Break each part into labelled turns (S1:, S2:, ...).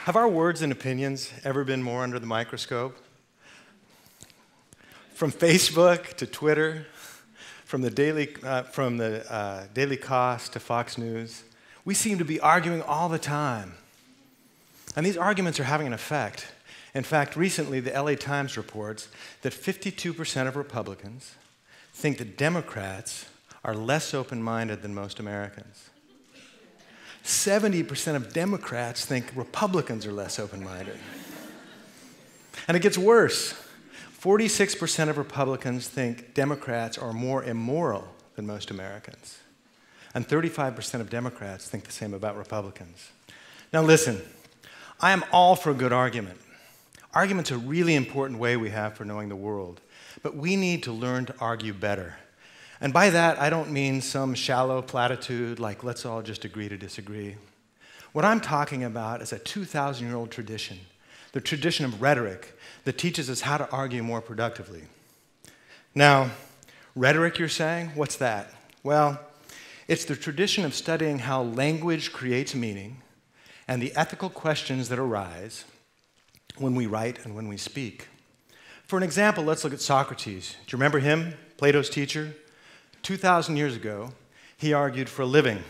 S1: Have our words and opinions ever been more under the microscope? From Facebook to Twitter, from the Daily Cost to Fox News, we seem to be arguing all the time. And these arguments are having an effect. In fact, recently the LA Times reports that 52% of Republicans think that Democrats are less open-minded than most Americans. 70% of Democrats think Republicans are less open-minded. And it gets worse. 46% of Republicans think Democrats are more immoral than most Americans. And 35% of Democrats think the same about Republicans. Now listen, I am all for a good argument. Argument's a really important way we have for knowing the world. But we need to learn to argue better. And by that, I don't mean some shallow platitude like, let's all just agree to disagree. What I'm talking about is a 2,000-year-old tradition, the tradition of rhetoric that teaches us how to argue more productively. Now, rhetoric, you're saying? What's that? Well, it's the tradition of studying how language creates meaning and the ethical questions that arise when we write and when we speak. For an example, let's look at Socrates. Do you remember him, Plato's teacher? 2,000 years ago, he argued for a living,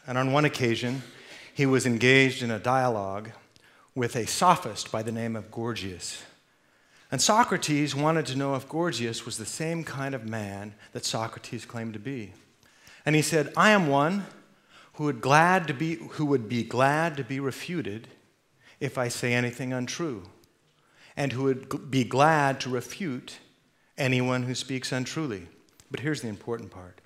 S1: and on one occasion, he was engaged in a dialogue with a sophist by the name of Gorgias. And Socrates wanted to know if Gorgias was the same kind of man that Socrates claimed to be. And he said, I am one who would be glad to be refuted if I say anything untrue, and who would be glad to refute anyone who speaks untruly. But here's the important part.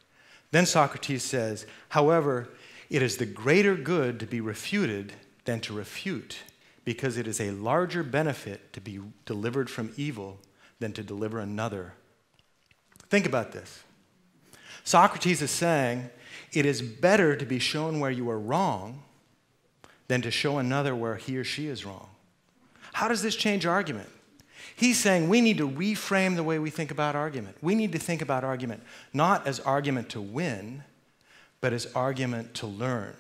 S1: Then Socrates says, however, it is the greater good to be refuted than to refute, because it is a larger benefit to be delivered from evil than to deliver another. Think about this. Socrates is saying, it is better to be shown where you are wrong than to show another where he or she is wrong. How does this change argument? He's saying we need to reframe the way we think about argument. We need to think about argument not as argument to win, but as argument to learn.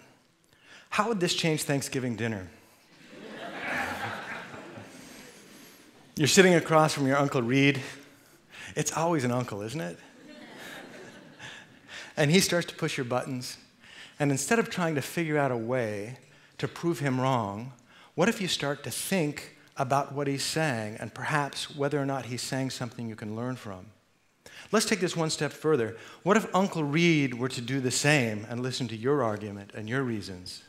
S1: How would this change Thanksgiving dinner? You're sitting across from your Uncle Reed. It's always an uncle, isn't it? And he starts to push your buttons. And instead of trying to figure out a way to prove him wrong, what if you start to think about what he's saying and perhaps whether or not he's saying something you can learn from? Let's take this one step further. What if Uncle Reed were to do the same and listen to your argument and your reasons?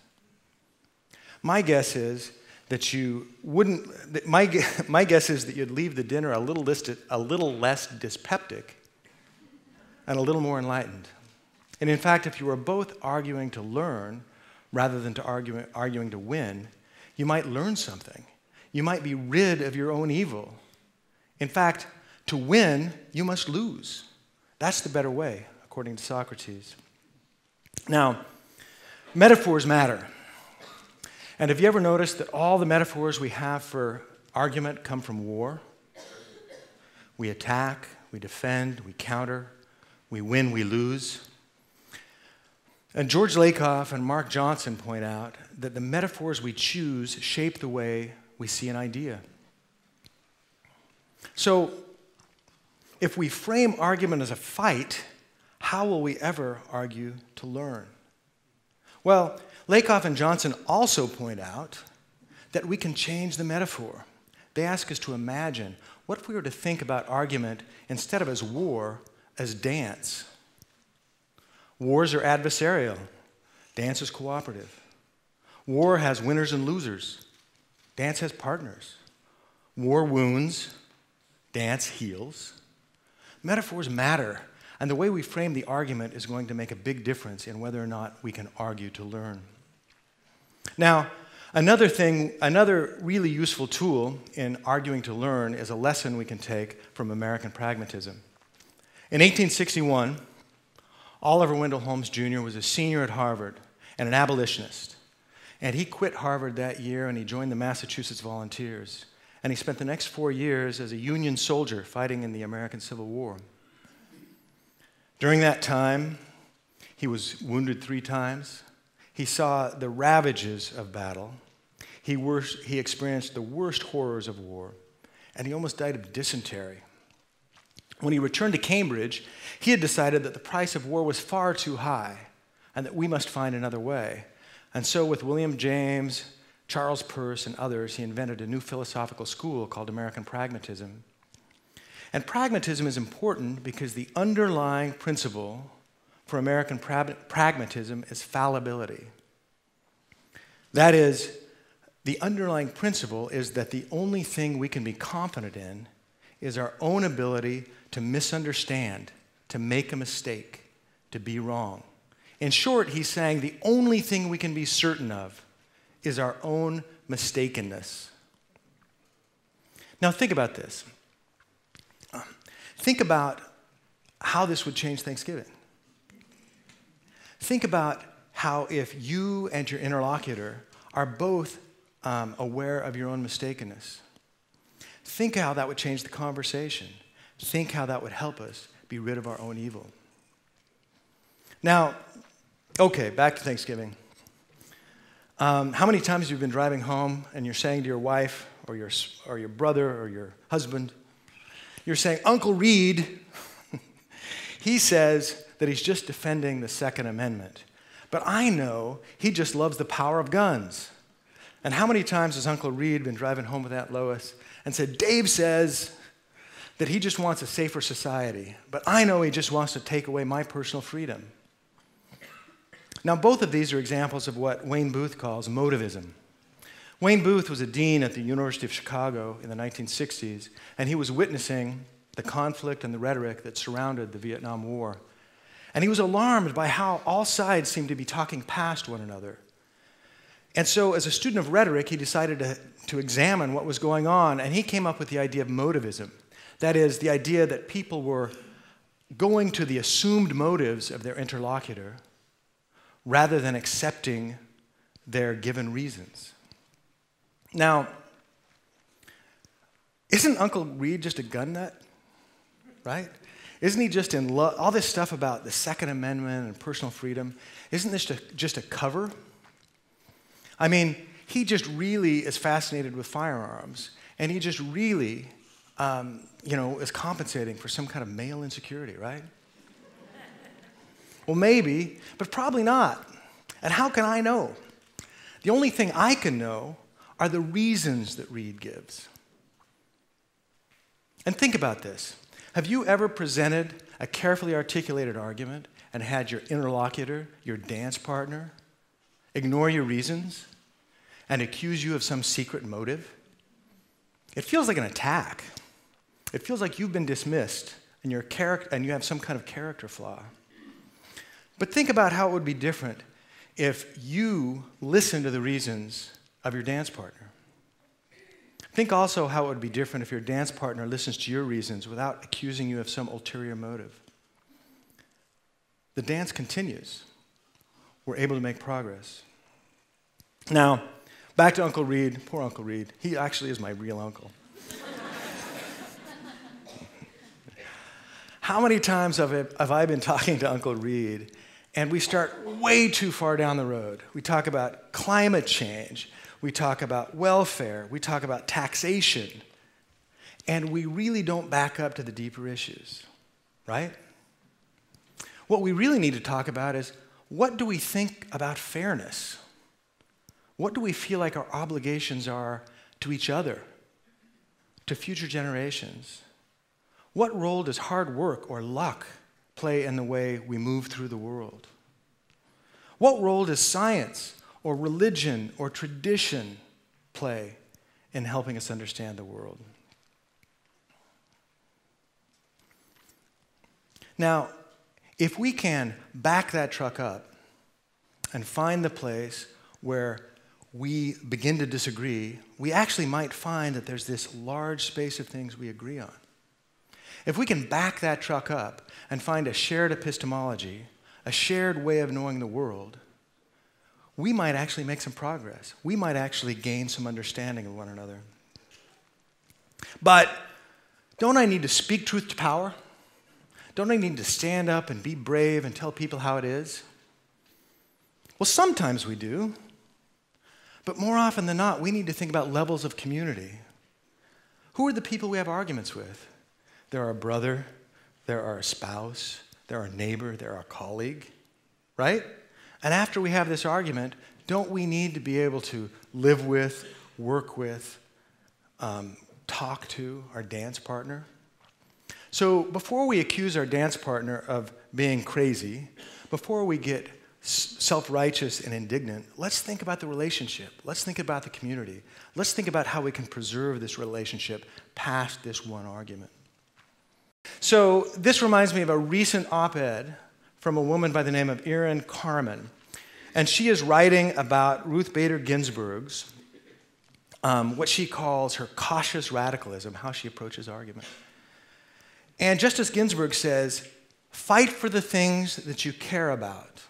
S1: My guess is that you wouldn't. My guess is that you'd leave the dinner a little less dyspeptic and a little more enlightened. And in fact, if you were both arguing to learn rather than to arguing to win, you might learn something. You might be rid of your own evil. In fact, to win, you must lose. That's the better way, according to Socrates. Now, metaphors matter. And have you ever noticed that all the metaphors we have for argument come from war? We attack, we defend, we counter, we win, we lose. And George Lakoff and Mark Johnson point out that the metaphors we choose shape the way we see an idea. So, if we frame argument as a fight, how will we ever argue to learn? Well, Lakoff and Johnson also point out that we can change the metaphor. They ask us to imagine, what if we were to think about argument instead of as war, as dance? Wars are adversarial. Dance is cooperative. War has winners and losers. Dance has partners. War wounds. Dance heals. Metaphors matter, and the way we frame the argument is going to make a big difference in whether or not we can argue to learn. Now, another really useful tool in arguing to learn is a lesson we can take from American pragmatism. In 1861, Oliver Wendell Holmes Jr. was a senior at Harvard and an abolitionist. And he quit Harvard that year and he joined the Massachusetts Volunteers. And he spent the next 4 years as a Union soldier fighting in the American Civil War. During that time, he was wounded 3 times. He saw the ravages of battle. He experienced the worst horrors of war, and he almost died of dysentery. When he returned to Cambridge, he had decided that the price of war was far too high and that we must find another way. And so with William James, Charles Peirce, and others, he invented a new philosophical school called American pragmatism. And pragmatism is important because the underlying principle for American pragmatism is fallibility. That is, the underlying principle is that the only thing we can be confident in is our own ability to misunderstand, to make a mistake, to be wrong. In short, he's saying the only thing we can be certain of is our own mistakenness. Now think about this. Think about how this would change Thanksgiving. Think about how if you and your interlocutor are both aware of your own mistakenness. Think how that would change the conversation. Think how that would help us be rid of our own evil. Now, okay, back to Thanksgiving. How many times have you been driving home and you're saying to your wife or your brother or your husband, you're saying, Uncle Reed, he says that he's just defending the Second Amendment. But I know he just loves the power of guns. And how many times has Uncle Reed been driving home with Aunt Lois and said, Dave says that he just wants a safer society, but I know he just wants to take away my personal freedom. Now, both of these are examples of what Wayne Booth calls motivism. Wayne Booth was a dean at the University of Chicago in the 1960s, and he was witnessing the conflict and the rhetoric that surrounded the Vietnam War. And he was alarmed by how all sides seemed to be talking past one another. And so, as a student of rhetoric, he decided to examine what was going on, and he came up with the idea of motivism. That is, the idea that people were going to the assumed motives of their interlocutor rather than accepting their given reasons. Now, isn't Uncle Reed just a gun nut, right? Isn't he just in love? All this stuff about the Second Amendment and personal freedom, isn't this just a cover? I mean, he just really is fascinated with firearms, and he just really, is compensating for some kind of male insecurity, right? Well, maybe, but probably not. And how can I know? The only thing I can know are the reasons that Reed gives. And think about this. Have you ever presented a carefully articulated argument and had your interlocutor, your dance partner, ignore your reasons and accuse you of some secret motive? It feels like an attack. It feels like you've been dismissed and you have some kind of character flaw. But think about how it would be different if you listened to the reasons of your dance partner. Think also how it would be different if your dance partner listens to your reasons without accusing you of some ulterior motive. The dance continues. We're able to make progress. Now, back to Uncle Reed. Poor Uncle Reed. He actually is my real uncle. How many times have I been talking to Uncle Reed and we start way too far down the road? We talk about climate change. We talk about welfare. We talk about taxation. And we really don't back up to the deeper issues, right? What we really need to talk about is, what do we think about fairness? What do we feel like our obligations are to each other, to future generations? What role does hard work or luck play in the way we move through the world? What role does science or religion or tradition play in helping us understand the world? Now, if we can back that truck up and find the place where we begin to disagree, we actually might find that there's this large space of things we agree on. If we can back that truck up and find a shared epistemology, a shared way of knowing the world, we might actually make some progress. We might actually gain some understanding of one another. But don't I need to speak truth to power? Don't I need to stand up and be brave and tell people how it is? Well, sometimes we do. But more often than not, we need to think about levels of community. Who are the people we have arguments with? They're our brother, they're our spouse, they're our neighbor, they're our colleague, right? And after we have this argument, don't we need to be able to live with, work with, talk to our dance partner? So before we accuse our dance partner of being crazy, before we get self-righteous and indignant, let's think about the relationship. Let's think about the community. Let's think about how we can preserve this relationship past this one argument. So this reminds me of a recent op-ed from a woman by the name of Erin Carmen. And she is writing about Ruth Bader Ginsburg's, what she calls her cautious radicalism, how she approaches argument. And Justice Ginsburg says, fight for the things that you care about,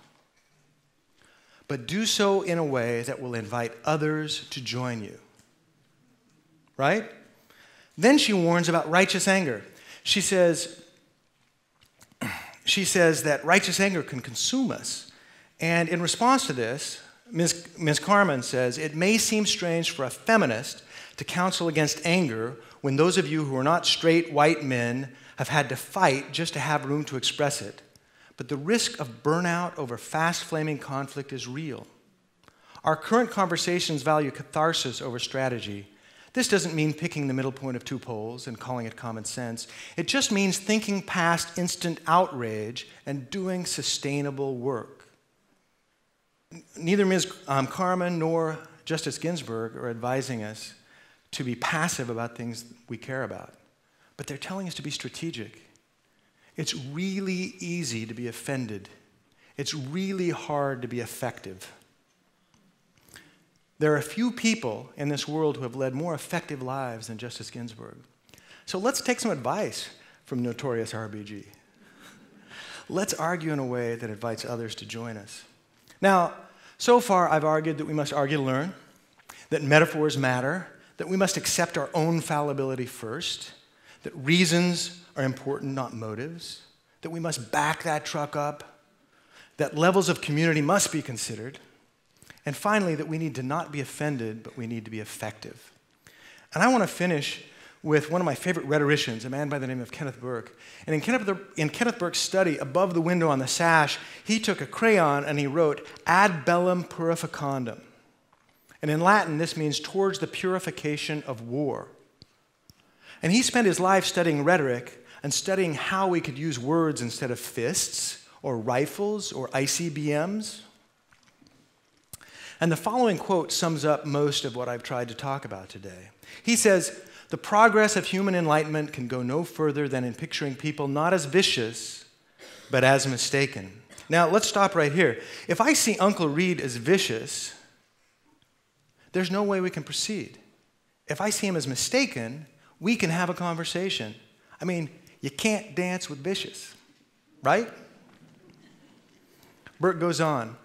S1: but do so in a way that will invite others to join you. Right? Then she warns about righteous anger. She says that righteous anger can consume us. And in response to this, Ms. Carmen says, it may seem strange for a feminist to counsel against anger when those of you who are not straight white men have had to fight just to have room to express it. But the risk of burnout over fast-flaming conflict is real. Our current conversations value catharsis over strategy. This doesn't mean picking the middle point of two poles and calling it common sense. It just means thinking past instant outrage and doing sustainable work. Neither Ms. Carmen nor Justice Ginsburg are advising us to be passive about things we care about, but they're telling us to be strategic. It's really easy to be offended. It's really hard to be effective. There are a few people in this world who have led more effective lives than Justice Ginsburg. So let's take some advice from notorious RBG. Let's argue in a way that invites others to join us. Now, so far I've argued that we must argue to learn, that metaphors matter, that we must accept our own fallibility first, that reasons are important, not motives, that we must back that truck up, that levels of community must be considered, and finally, that we need to not be offended, but we need to be effective. And I want to finish with one of my favorite rhetoricians, a man by the name of Kenneth Burke. And in Kenneth Burke's study, above the window on the sash, he took a crayon and he wrote, ad bellum purificandum. And in Latin, this means towards the purification of war. And he spent his life studying rhetoric and studying how we could use words instead of fists or rifles or ICBMs. And the following quote sums up most of what I've tried to talk about today. He says, the progress of human enlightenment can go no further than in picturing people not as vicious, but as mistaken. Now, let's stop right here. If I see Uncle Reed as vicious, there's no way we can proceed. If I see him as mistaken, we can have a conversation. I mean, you can't dance with vicious, right? Burke goes on.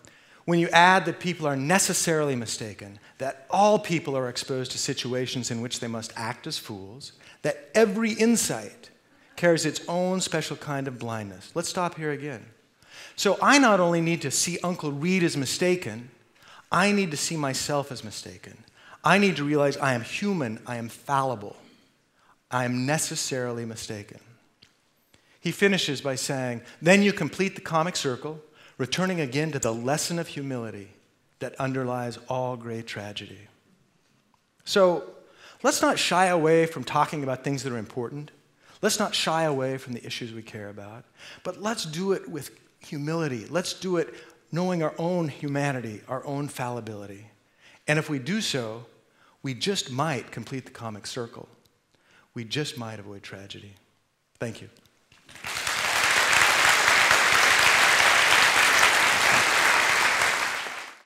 S1: When you add that people are necessarily mistaken, that all people are exposed to situations in which they must act as fools, that every insight carries its own special kind of blindness. Let's stop here again. So I not only need to see Uncle Reed as mistaken, I need to see myself as mistaken. I need to realize I am human, I am fallible, I am necessarily mistaken. He finishes by saying, then you complete the comic circle, returning again to the lesson of humility that underlies all great tragedy. So let's not shy away from talking about things that are important. Let's not shy away from the issues we care about. But let's do it with humility. Let's do it knowing our own humanity, our own fallibility. And if we do so, we just might complete the comic circle. We just might avoid tragedy. Thank you.